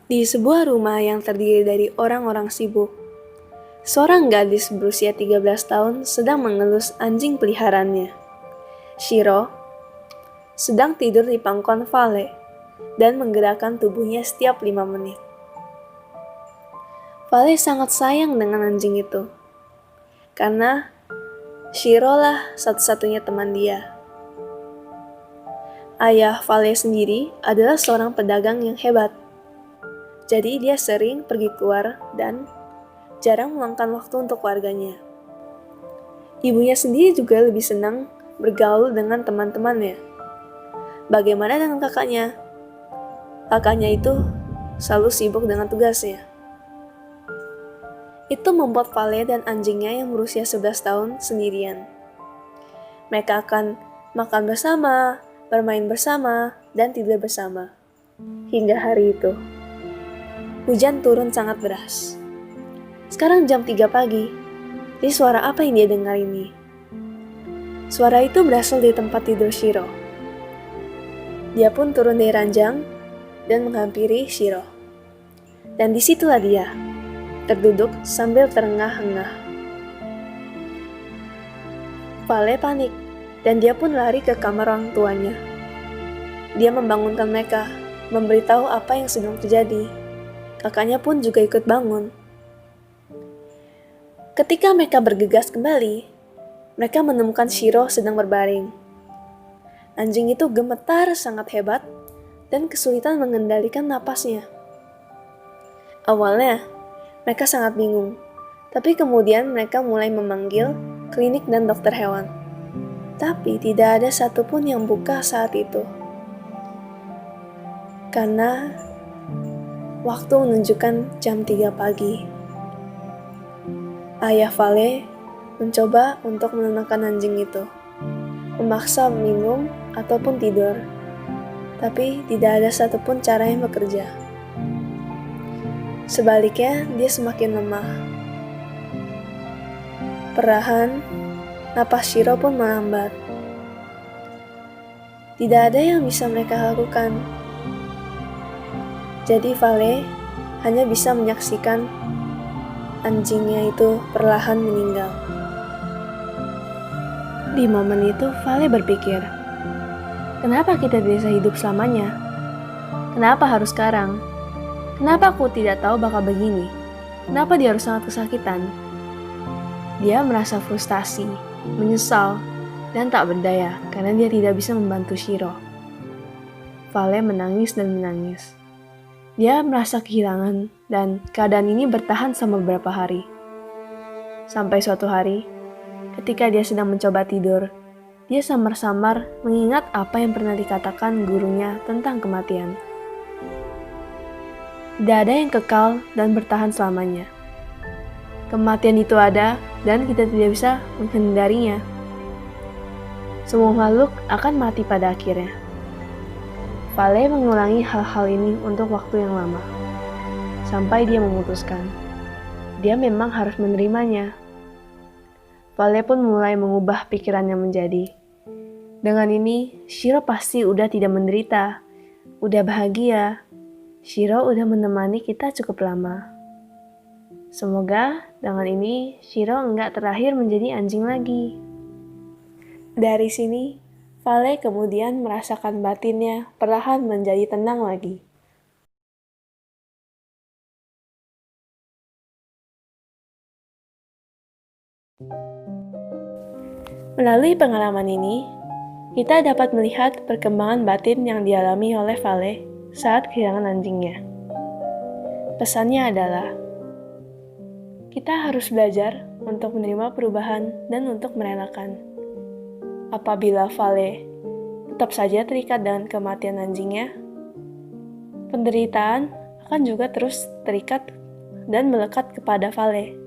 Di sebuah rumah yang terdiri dari orang-orang sibuk, seorang gadis berusia 13 tahun sedang mengelus anjing peliharaannya. Shiro sedang tidur di pangkuan Vale dan menggerakkan tubuhnya setiap 5 menit. Vale sangat sayang dengan anjing itu, karena Shiro lah satu-satunya teman dia. Ayah Vale sendiri adalah seorang pedagang yang hebat. Jadi dia sering pergi keluar dan jarang meluangkan waktu untuk keluarganya. Ibunya sendiri juga lebih senang bergaul dengan teman-temannya. Bagaimana dengan kakaknya? Kakaknya itu selalu sibuk dengan tugasnya. Itu membuat Vale dan anjingnya yang berusia 11 tahun sendirian. Mereka akan makan bersama, bermain bersama, dan tidur bersama. Hingga hari itu, hujan turun sangat deras. Sekarang jam 3 pagi, jadi suara apa yang dia dengar ini? Suara itu berasal dari tempat tidur Shiro. Dia pun turun dari ranjang dan menghampiri Shiro. Dan disitulah dia, terduduk sambil terengah-engah. Vale panik, dan dia pun lari ke kamar orang tuanya. Dia membangunkan mereka, memberitahu apa yang sedang terjadi. Kakaknya pun juga ikut bangun. Ketika mereka bergegas kembali, mereka menemukan Shiro sedang berbaring. Anjing itu gemetar sangat hebat dan kesulitan mengendalikan napasnya. Awalnya, mereka sangat bingung, tapi kemudian mereka mulai memanggil klinik dan dokter hewan. Tapi tidak ada satupun yang buka saat itu. Karena waktu menunjukkan jam 3 pagi. Ayah Vale mencoba untuk menenangkan anjing itu, memaksa minum ataupun tidur, tapi tidak ada satupun cara yang bekerja. Sebaliknya, dia semakin lemah. Perlahan, napas Shiro pun melambat. Tidak ada yang bisa mereka lakukan. Jadi Vale hanya bisa menyaksikan anjingnya itu perlahan meninggal. Di momen itu, Vale berpikir, kenapa kita bisa hidup selamanya? Kenapa harus sekarang? Kenapa aku tidak tahu bakal begini? Kenapa dia harus sangat kesakitan? Dia merasa frustasi, menyesal, dan tak berdaya karena dia tidak bisa membantu Shiro. Vale menangis dan menangis. Dia merasa kehilangan dan keadaan ini bertahan selama beberapa hari. Sampai suatu hari, ketika dia sedang mencoba tidur, dia samar-samar mengingat apa yang pernah dikatakan gurunya tentang kematian. Tidak ada yang kekal dan bertahan selamanya. Kematian itu ada dan kita tidak bisa menghindarinya. Semua makhluk akan mati pada akhirnya. Vale mengulangi hal-hal ini untuk waktu yang lama, sampai dia memutuskan. Dia memang harus menerimanya. Vale pun mulai mengubah pikirannya menjadi, dengan ini, Shiro pasti udah tidak menderita, udah bahagia. Shiro udah menemani kita cukup lama. Semoga dengan ini Shiro enggak terakhir menjadi anjing lagi. Dari sini, Vale kemudian merasakan batinnya perlahan menjadi tenang lagi. Melalui pengalaman ini, kita dapat melihat perkembangan batin yang dialami oleh Vale saat kehilangan anjingnya. Pesannya adalah, kita harus belajar untuk menerima perubahan dan untuk merelakan. Apabila Vale tetap saja terikat dengan kematian anjingnya, penderitaan akan juga terus terikat dan melekat kepada Vale.